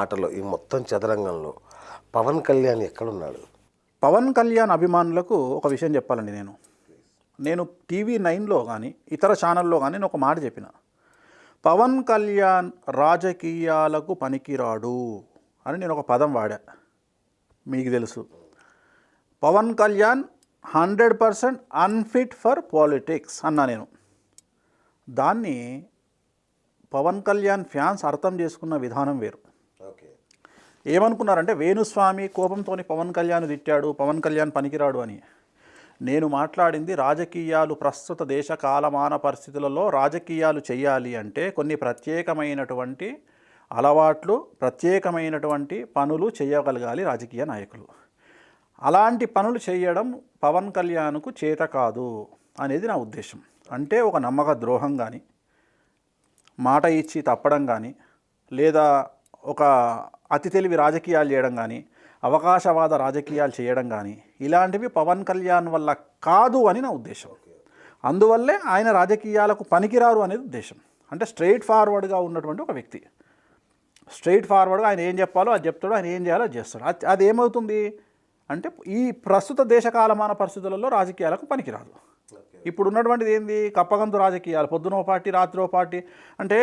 ఆటలో ఈ మొత్తం చదరంగంలో పవన్ కళ్యాణ్ ఎక్కడున్నాడు? పవన్ కళ్యాణ్ అభిమానులకు ఒక విషయం చెప్పాలండి. నేను TV9లో కానీ ఇతర ఛానల్లో కానీ నేను ఒక మాట చెప్పిన, పవన్ కళ్యాణ్ రాజకీయాలకు పనికిరాడు అని నేను ఒక పదం వాడా. మీకు తెలుసు, Pawan Kalyan 100% unfit for politics అన్నా నేను. దాన్ని పవన్ కళ్యాణ్ ఫ్యాన్స్ అర్థం చేసుకున్న విధానం వేరు. ఏమనుకున్నారంటే వేణుస్వామి కోపంతో పవన్ కళ్యాణ్ తిట్టాడు, పవన్ కళ్యాణ్ పనికిరాడు అని. నేను మాట్లాడింది రాజకీయాలు, ప్రస్తుత దేశ కాలమాన పరిస్థితులలో రాజకీయాలు చేయాలి అంటే కొన్ని ప్రత్యేకమైనటువంటి అలవాట్లు, ప్రత్యేకమైనటువంటి పనులు చేయగలగాలి రాజకీయ నాయకులు. అలాంటి పనులు చేయడం పవన్ కళ్యాణ్కు చేత కాదు అనేది నా ఉద్దేశం. అంటే ఒక నమ్మక ద్రోహం కానీ, మాట ఇచ్చి తప్పడం కానీ, లేదా ఒక అతి తెలివి రాజకీయాలు చేయడం కానీ, అవకాశవాద రాజకీయాలు చేయడం కానీ, ఇలాంటివి పవన్ కళ్యాణ్ వల్ల కాదు అని నా ఉద్దేశం. అందువల్లే ఆయన రాజకీయాలకు పనికిరారు అనేది ఉద్దేశం. అంటే స్ట్రైట్ ఫార్వర్డ్గా ఉన్నటువంటి ఒక వ్యక్తి, స్ట్రైట్ ఫార్వర్డ్గా ఆయన ఏం చెప్పాలో అది చెప్తాడు, ఆయన ఏం చేయాలో అది చేస్తాడు. అది ఏమవుతుంది అంటే ఈ ప్రస్తుత దేశకాలమాన పరిస్థితులలో రాజకీయాలకు పనికిరాదు. ఇప్పుడు ఉన్నటువంటిది ఏంది, కప్పగంతు రాజకీయాలు, పొద్దునో పార్టీ రాత్రో పార్టీ. అంటే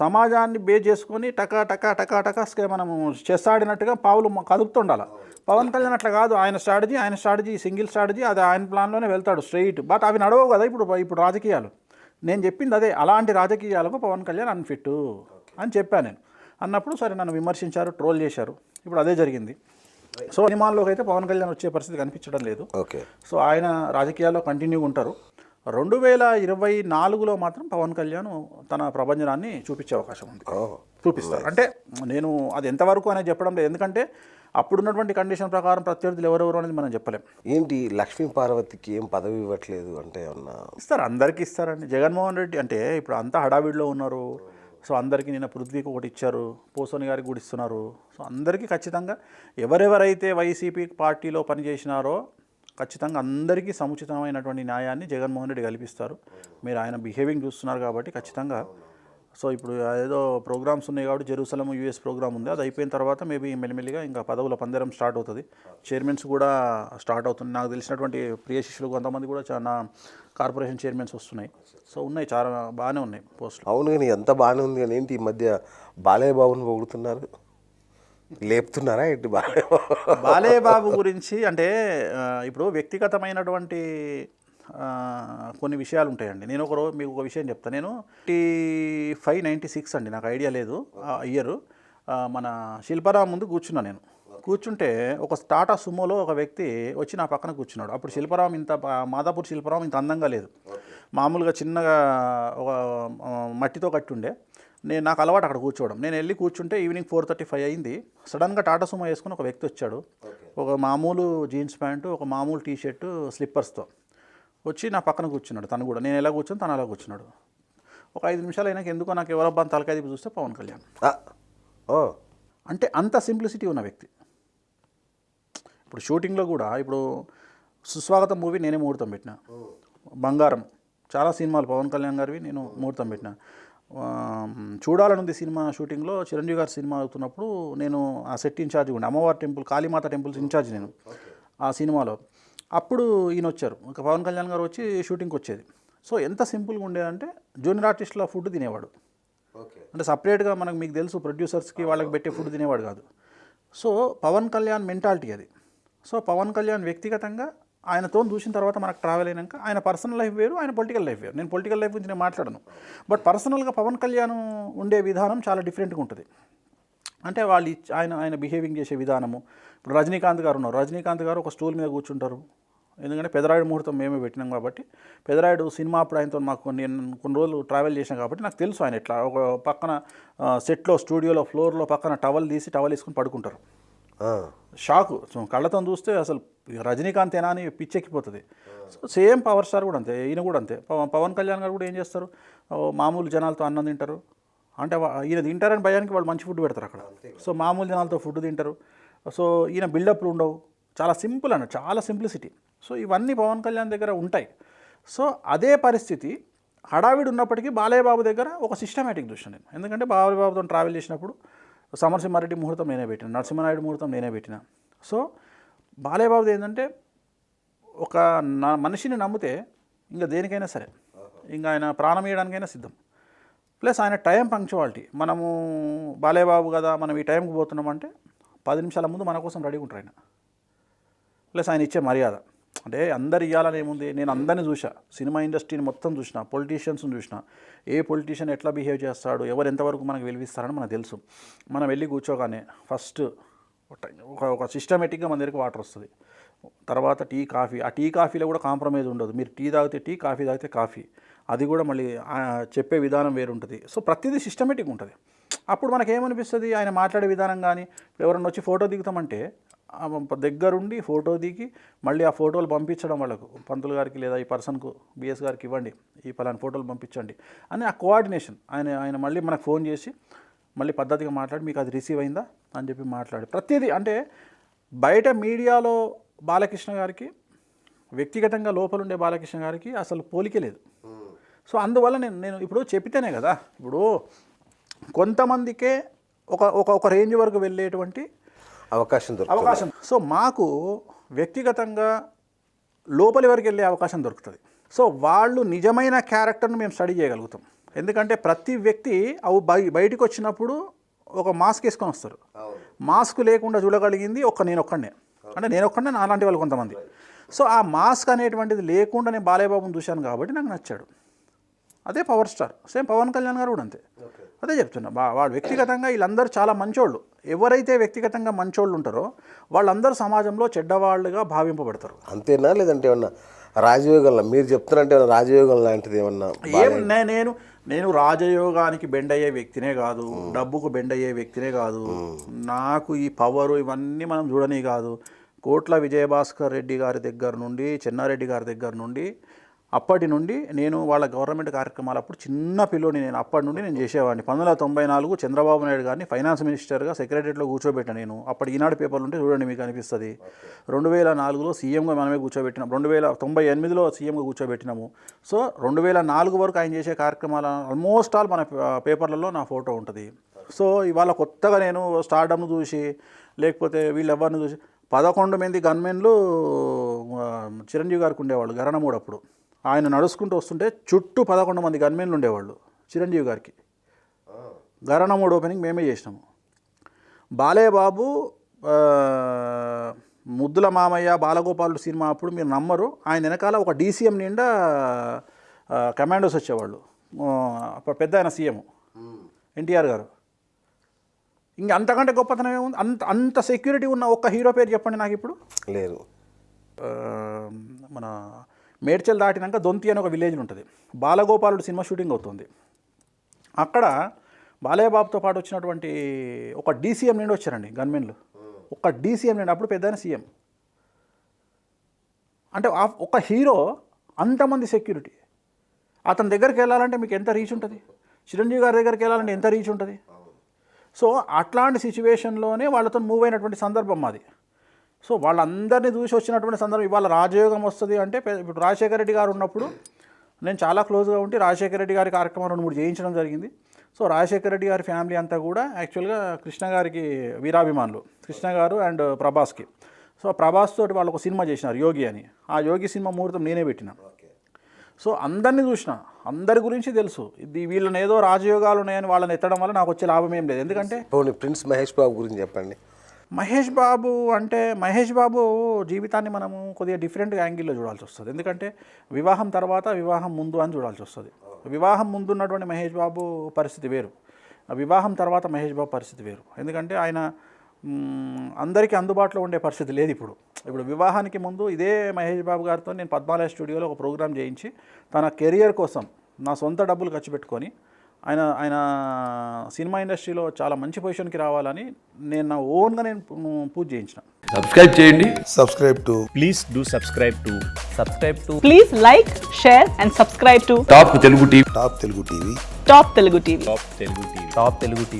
సమాజాన్ని బేస్ చేసుకొని టకా టకా టకా టకా మనము చెస్ ఆడినట్టుగా పావులు కదుపుతుండాలి. పవన్ కళ్యాణ్ అట్లా కాదు. ఆయన స్ట్రాటజీ సింగిల్ స్ట్రాటజీ, అది ఆయన ప్లాన్లోనే వెళ్తాడు స్ట్రైట్. బట్ అవి నడవవు కదా ఇప్పుడు రాజకీయాలు. నేను చెప్పింది అదే, అలాంటి రాజకీయాలకు పవన్ కళ్యాణ్ అన్ఫిట్ అని చెప్పాను నేను. అన్నప్పుడు సరే నన్ను విమర్శించారు, ట్రోల్ చేశారు. ఇప్పుడు అదే జరిగింది. సో సినిమాల్లోకి అయితే పవన్ కళ్యాణ్ వచ్చే పరిస్థితి కనిపించడం లేదు. సో ఆయన రాజకీయాల్లో కంటిన్యూగా ఉంటారు. 2024లో మాత్రం పవన్ కళ్యాణ్ తన ప్రభంజనాన్ని చూపించే అవకాశం ఉంది, చూపిస్తారు. అంటే నేను అది ఎంతవరకు అనేది చెప్పడం లేదు, ఎందుకంటే అప్పుడున్నటువంటి కండిషన్ ప్రకారం ప్రత్యర్థులు ఎవరెవరు అనేది మనం చెప్పలేం. ఏంటి లక్ష్మీ పార్వతికి ఏం పదవి ఇవ్వట్లేదు అంటే ఏమన్నా ఇస్తారు, అందరికీ ఇస్తారండి. జగన్మోహన్ రెడ్డి అంటే ఇప్పుడు అంతా హడావిడిలో ఉన్నారు. సో అందరికీ నిన్న పృథ్వీకి ఒకటి ఇచ్చారు, పోసోని గారికి కూడా ఇస్తున్నారు. సో అందరికీ ఖచ్చితంగా ఎవరెవరైతే వైసీపీ పార్టీలో పనిచేసినారో ఖచ్చితంగా అందరికీ సముచితమైనటువంటి న్యాయాన్ని జగన్మోహన్ రెడ్డి కల్పిస్తారు. మీరు ఆయన బిహేవింగ్ చూస్తున్నారు కాబట్టి ఖచ్చితంగా. సో ఇప్పుడు ఏదో ప్రోగ్రామ్స్ ఉన్నాయి కాబట్టి జెరూసలం US ప్రోగ్రామ్ ఉంది, అది అయిపోయిన తర్వాత మేబీ మెల్లిమెల్లిగా ఇంకా పదవుల పందేరం స్టార్ట్ అవుతుంది. చైర్మన్స్ కూడా స్టార్ట్ అవుతుంది. నాకు తెలిసినటువంటి ప్రియ శిష్యులు కొంతమంది కూడా చాలా కార్పొరేషన్ చైర్మన్స్ వస్తున్నాయి. సో ఉన్నాయి, చాలా బాగానే ఉన్నాయి పోస్టులు. అవును, కానీ ఎంత బాగానే ఉంది కానీ ఏంటి ఈ మధ్య బాలయ్య బాబుని పొగుడుతున్నారు, లేపుతున్నారా ఏంటి? బాలయ్య బాబు గురించి అంటే ఇప్పుడు వ్యక్తిగతమైనటువంటి కొన్ని విషయాలు ఉంటాయండి. నేను మీకు ఒక విషయం చెప్తాను. నేను 95-96 అండి, నాకు ఐడియా లేదు ఇయర్. మన శిల్పారావు ముందు కూర్చున్నా. నేను కూర్చుంటే ఒక టాటా సుమోలో ఒక వ్యక్తి వచ్చి నా పక్కన కూర్చున్నాడు. అప్పుడు శిల్పారావు మాదాపూర్ శిల్పారావు ఇంత అందంగా లేదు, మామూలుగా చిన్నగా ఒక మట్టితో కట్టి ఉండే. నాకు అలవాటు అక్కడ కూర్చోవడం. నేను వెళ్ళి కూర్చుంటే ఈవినింగ్ 4:35 అయింది. సడన్గా టాటా సుమో వేసుకుని ఒక వ్యక్తి వచ్చాడు, ఒక మామూలు జీన్స్ ప్యాంటు, ఒక మామూలు టీషర్టు, స్లిప్పర్స్తో వచ్చి నా పక్కన కూర్చున్నాడు. తను కూడా నేను ఎలా కూర్చొని తను అలా కూర్చున్నాడు. ఒక 5 నిమిషాలు అయినాక ఎందుకో నాకు ఎవరబ్బా తలకాయ తిప్పి చూస్తే పవన్ కళ్యాణ్. అంటే అంత సింప్లిసిటీ ఉన్న వ్యక్తి. ఇప్పుడు షూటింగ్లో కూడా ఇప్పుడు సుస్వాగతం మూవీ నేనే ముహూర్తం పెట్టిన, బంగారం చాలా సినిమాలు పవన్ కళ్యాణ్ గారివి నేను ముహూర్తం పెట్టిన. చూడాలనుంది సినిమా షూటింగ్లో చిరంజీవి గారి సినిమా అవుతున్నప్పుడు నేను ఆ సెట్ ఇన్ఛార్జ్ ఉండే, అమ్మవారి టెంపుల్ కాళీమాత టెంపుల్స్ ఇన్ఛార్జ్ నేను ఆ సినిమాలో. అప్పుడు ఈయన వచ్చారు, ఇంకా పవన్ కళ్యాణ్ గారు వచ్చి షూటింగ్కి వచ్చేది. సో ఎంత సింపుల్గా ఉండేదంటే జూనియర్ ఆర్టిస్టుల ఫుడ్ తినేవాడు. అంటే సపరేట్గా మీకు తెలుసు ప్రొడ్యూసర్స్కి వాళ్ళకి పెట్టే ఫుడ్ తినేవాడు కాదు. సో పవన్ కళ్యాణ్ మెంటాలిటీ అది. సో పవన్ కళ్యాణ్ వ్యక్తిగతంగా ఆయనతో చూసిన తర్వాత మనకు ట్రావెల్ అయినాక ఆయన పర్సనల్ లైఫ్ వేరు, ఆయన పొలిటికల్ లైఫ్ వేరు. నేను పొలిటికల్ లైఫ్ గురించి నేను మాట్లాడను, బట్ పర్సనల్గా పవన్ కళ్యాణ్ ఉండే విధానం చాలా డిఫరెంట్గా ఉంటుంది. అంటే ఆయన బిహేవింగ్ చేసే విధానము. ఇప్పుడు రజనీకాంత్ గారు ఉన్నారు, రజనీకాంత్ గారు ఒక స్టూల్ మీద కూర్చుంటారు. ఎందుకంటే పెదరాయుడు ముహూర్తం మేమే పెట్టినాం కాబట్టి, పెదరాయుడు సినిమా అప్పుడు ఆయనతో మాకు కొన్ని రోజులు ట్రావెల్ చేసాం కాబట్టి నాకు తెలుసు ఆయన ఎట్లా. ఒక పక్కన సెట్లో స్టూడియోలో ఫ్లోర్లో పక్కన టవల్ వేసుకుని పడుకుంటారు. షాకు, కళ్ళతో చూస్తే అసలు రజనీకాంత్ ఏనా అని పిచ్చెక్కిపోతుంది. సో సేమ్ పవర్ స్టార్ కూడా అంతే, ఈయన కూడా అంతే. పవన్ కళ్యాణ్ గారు కూడా ఏం చేస్తారు, మామూలు జనాలతో అన్నం తింటారు. అంటే ఈయన తింటారని భయానికి వాళ్ళు మంచి ఫుడ్ పెడతారు అక్కడ. సో మామూలు జనాలతో ఫుడ్ తింటారు. సో ఈయన బిల్డప్లు ఉండవు, చాలా సింపుల్ అన్న, చాలా సింప్లిసిటీ. సో ఇవన్నీ పవన్ కళ్యాణ్ దగ్గర ఉంటాయి. సో అదే పరిస్థితి హడావిడి ఉన్నప్పటికీ బాలయ్య బాబు దగ్గర ఒక సిస్టమేటిక్ చూసాను నేను. ఎందుకంటే బాలయ్య బాబుతో ట్రావెల్ చేసినప్పుడు సమరసింహారెడ్డి ముహూర్తం నేనే పెట్టిన, నరసింహనాయుడు ముహూర్తం నేనే పెట్టిన. సో బాలయ్యబాబుది ఏంటంటే ఒక మనిషిని నమ్మితే ఇంకా దేనికైనా సరే, ఇంకా ఆయన ప్రాణం ఇవ్వడానికైనా సిద్ధం. ప్లస్ ఆయన టైం పంక్చువాలిటీ. మనము బాలయ్యబాబు కదా మనం ఈ టైంకి పోతున్నామంటే 10 నిమిషాల ముందు మన కోసం రెడీగా ఉంటారు ఆయన. ప్లస్ ఆయన ఇచ్చే మర్యాద అంటే అందరు ఇవ్వాలని ఏముంది, నేను అందరినీ చూసా, సినిమా ఇండస్ట్రీని మొత్తం చూసిన, పొలిటీషియన్స్ని చూసిన, ఏ పొలిటీషియన్ ఎట్లా బిహేవ్ చేస్తాడు, ఎవరు ఎంతవరకు మనకు వెలివిస్తారని మనకు తెలుసు. మనం వెళ్ళి కూర్చోగానే ఫస్ట్ ఒక సిస్టమేటిక్గా మన దగ్గరికి వాటర్ వస్తుంది, తర్వాత టీ కాఫీ. ఆ టీ కాఫీలో కూడా కాంప్రమైజ్ ఉండదు. మీరు టీ తాగితే టీ, కాఫీ తాగితే కాఫీ, అది కూడా మళ్ళీ చెప్పే విధానం వేరు ఉంటుంది. సో ప్రతిదీ సిస్టమేటిక్ ఉంటుంది. అప్పుడు మనకేమనిపిస్తుంది, ఆయన మాట్లాడే విధానం కానీ, ఎవరన్నా వచ్చి ఫోటో దిగుతామంటే దగ్గరుండి ఫోటో దిగి మళ్ళీ ఆ ఫోటోలు పంపించడం వాళ్ళకు, పంతులు గారికి లేదా ఈ పర్సన్కు బిఎస్ గారికి ఇవ్వండి, ఈ పలానా ఫోటోలు పంపించండి అని ఆ కోఆర్డినేషన్. ఆయన మళ్ళీ మనకు ఫోన్ చేసి మళ్ళీ పద్ధతిగా మాట్లాడి మీకు అది రిసీవ్ అయిందా అని చెప్పి మాట్లాడి ప్రతిదీ. అంటే బయట మీడియాలో బాలకృష్ణ గారికి, వ్యక్తిగతంగా లోపలుండే బాలకృష్ణ గారికి అసలు పోలికే లేదు. సో అందువల్ల నేను ఇప్పుడు చెప్పితేనే కదా, ఇప్పుడు కొంతమందికే ఒక రేంజ్ వరకు వెళ్ళేటువంటి అవకాశం. సో మాకు వ్యక్తిగతంగా లోపలి వరకు వెళ్ళే అవకాశం దొరుకుతుంది. సో వాళ్ళు నిజమైన క్యారెక్టర్ను మేము స్టడీ చేయగలుగుతాం. ఎందుకంటే ప్రతి వ్యక్తి బయటికి వచ్చినప్పుడు ఒక మాస్క్ వేసుకొని వస్తారు. మాస్క్ లేకుండా చూడగలిగింది నేనొక్కడే, అంటే నేనొక్కడే నాలాంటి వాళ్ళు కొంతమంది. సో ఆ మాస్క్ అనేటువంటిది లేకుండా నేను బాలయ్యబాబుని చూశాను కాబట్టి నాకు నచ్చాడు. అదే power star. Same Pawan Kalyan గారు కూడా అంతే. అదే చెప్తున్నా, వాడు వ్యక్తిగతంగా వీళ్ళందరూ చాలా మంచోళ్ళు. ఎవరైతే వ్యక్తిగతంగా మంచోళ్ళు ఉంటారో వాళ్ళందరూ సమాజంలో చెడ్డవాళ్ళుగా భావింపబడతారు. అంతేనా, లేదంటే ఏమన్నా రాజయోగంలో మీరు చెప్తున్నారంటే ఏమన్నా రాజయోగం లాంటిది ఏమన్నా? నేను రాజయోగానికి బెండ్ అయ్యే వ్యక్తినే కాదు, డబ్బుకు బెండ్ అయ్యే వ్యక్తినే కాదు. నాకు ఈ పవరు ఇవన్నీ మనం చూడని కాదు. కోట్ల విజయభాస్కర్ రెడ్డి గారి దగ్గర నుండి, చెన్నారెడ్డి గారి దగ్గర నుండి, అప్పటి నుండి నేను వాళ్ళ గవర్నమెంట్ కార్యక్రమాలు అప్పుడు చిన్న పిల్లోని నేను అప్పటి నుండి నేను చేసేవాడిని. 1994 చంద్రబాబు నాయుడు గారిని ఫైనాన్స్ మినిస్టర్గా సెక్రటరీలో కూర్చోబెట్టాను నేను. అప్పటి ఈనాడు పేపర్లు ఉంటే చూడండి మీకు అనిపిస్తుంది. 2004లో సీఎంగా మనమే కూర్చోబెట్టినాం, 1998లో సీఎంగా కూర్చోబెట్టినాము. సో 2004 వరకు ఆయన చేసే కార్యక్రమాలు ఆల్మోస్ట్ ఆల్ మన పేపర్లలో నా ఫోటో ఉంటుంది. సో ఇవాళ కొత్తగా నేను స్టార్డమ్ను చూసి, లేకపోతే వీళ్ళెవరిని చూసి 11 మంది గన్మెన్లు చిరంజీవి గారికి ఉండేవాళ్ళు గరణమూడు. అప్పుడు ఆయన నడుచుకుంటూ వస్తుంటే చుట్టూ 11 మంది గన్మెన్లు ఉండేవాళ్ళు చిరంజీవి గారికి. గరణమూడు ఓపెనింగ్ మేమే చేసినాము. బాలయ్యబాబు ముద్దుల మామయ్య, బాలగోపాలుడు సినిమా అప్పుడు మీరు నమ్మరు, ఆయన వెనకాల ఒక డీసీఎం నిండా కమాండోస్ వచ్చేవాళ్ళు. పెద్ద ఆయన సీఎం ఎన్టీఆర్ గారు. ఇంకా అంతకంటే గొప్పతనం ఏముంది? అంత సెక్యూరిటీ ఉన్న ఒక్క హీరో పేరు చెప్పండి నాకు ఇప్పుడు. లేదు. మన మేడ్చల్ దాటినాక దొంతి అని ఒక విలేజ్ ఉంటుంది. బాలగోపాలుడు సినిమా షూటింగ్ అవుతుంది. అక్కడ బాలయ్యబాబుతో పాటు వచ్చినటువంటి ఒక డీసీఎం నుండి వచ్చారండి గన్మెన్లు. ఒక డీసీఎం నుండి, అప్పుడు పెద్ద సీఎం. అంటే ఒక హీరో అంతమంది సెక్యూరిటీ. అతని దగ్గరికి వెళ్ళాలంటే మీకు ఎంత రీచ్ ఉంటుంది? చిరంజీవి గారి దగ్గరికి వెళ్ళాలంటే ఎంత రీచ్ ఉంటుంది? సో అట్లాంటి సిచ్యువేషన్లోనే వాళ్ళతో మూవ్ అయినటువంటి సందర్భం మాది. సో వాళ్ళందరినీ చూసి వచ్చినటువంటి సందర్భం. ఇవాళ రాజయోగం వస్తుంది అంటే, ఇప్పుడు రాజశేఖర రెడ్డి గారు ఉన్నప్పుడు నేను చాలా క్లోజ్గా ఉండి రాజశేఖర రెడ్డి గారి కార్యక్రమం 2-3 చేయించడం జరిగింది. సో రాజశేఖర రెడ్డి గారి ఫ్యామిలీ అంతా కూడా యాక్చువల్గా కృష్ణ గారికి వీరాభిమానులు, కృష్ణ గారు అండ్ ప్రభాస్కి. సో ప్రభాస్ తోటి వాళ్ళు ఒక సినిమా చేసినారు యోగి అని. ఆ యోగి సినిమా ముహూర్తం నేనే పెట్టిన. సో అందరినీ చూసిన, అందరి గురించి తెలుసు. వీళ్ళని ఏదో రాజయోగాలు ఉన్నాయని వాళ్ళని ఎత్తడం వల్ల నాకు వచ్చే లాభం ఏం లేదు. ఎందుకంటే ప్రిన్స్ మహేష్ బాబు గురించి చెప్పండి. మహేష్ బాబు జీవితాన్ని మనము కొద్దిగా డిఫరెంట్ యాంగిల్లో చూడాల్సి వస్తుంది. ఎందుకంటే వివాహం తర్వాత, వివాహం ముందు అని చూడాల్సి వస్తుంది. వివాహం ముందు ఉన్నటువంటి మహేష్ బాబు పరిస్థితి వేరు, వివాహం తర్వాత మహేష్ బాబు పరిస్థితి వేరు. ఎందుకంటే ఆయన అందరికీ అందుబాటులో ఉండే పరిస్థితి లేదు ఇప్పుడు. వివాహానికి ముందు ఇదే మహేష్ బాబు గారితో నేను పద్మాలయ స్టూడియోలో ఒక ప్రోగ్రామ్ చేయించి తన కెరియర్ కోసం నా సొంత డబ్బులు ఖర్చు పెట్టుకొని ఆయన సినిమా ఇండస్ట్రీలో చాలా మంచి పొజిషన్కి రావాలని నేను నా ఓన్గా పూజ చేయించిన. సబ్స్క్రైబ్ చేయండి. Please do subscribe to. Please like, share and subscribe to top Telugu TV. Top Telugu TV. Top Telugu TV.